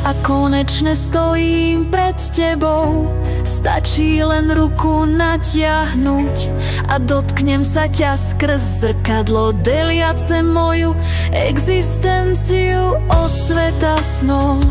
a konečne stojím pred tebou. Stačí len ruku natiahnuť a dotknem sa ťa skrz zrkadlo deliace moju existenciu od sveta snov.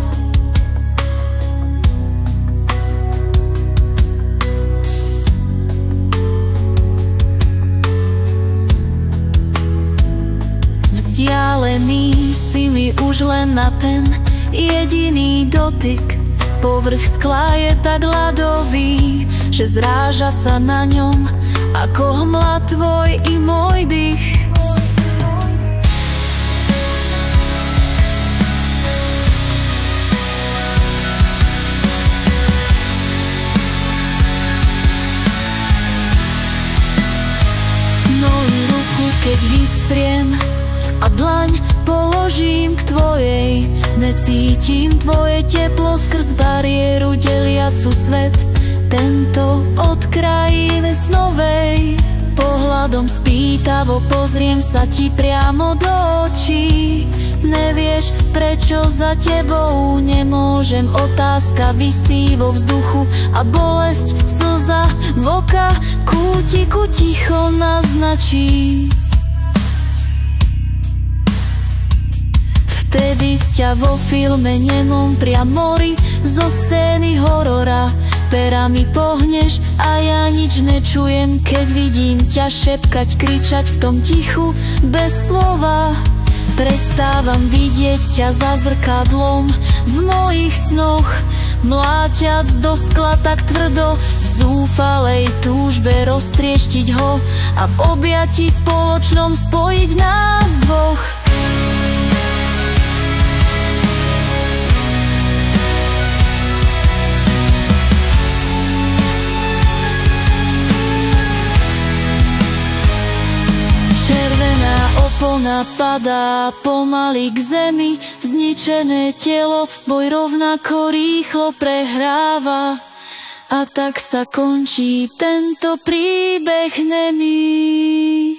Vzdialený si mi už len na ten jediný dotyk. Povrch skla je tak ľadový, že zráža sa na ňom ako hmla tvoj i môj dých. Moju ruku keď vystriem a dlaň položím k tvojej, necítim tvoje teplo skrz bariéru deliacu svet tento od krajiny snovej. Pohľadom spýtavo pozriem sa ti priamo do očí. Nevieš, prečo za tebou nemôžem, otázka visí vo vzduchu a bolesť, slza v oka kútiku ticho naznačí. Vtedy ťa vo filme nemom priamori zo scény horora. Perami pohneš a ja nič nečujem, keď vidím ťa šepkať, kričať v tom tichu bez slova. Prestávam vidieť ťa za zrkadlom v mojich snoch, mláťac do skla tak tvrdo, v zúfalej túžbe roztrieštiť ho a v objatí spoločnom spojiť nás dvoch. Opona padá pomaly k zemi, zničené telo boj rovnako rýchlo prehráva. A tak sa končí tento príbeh nemý.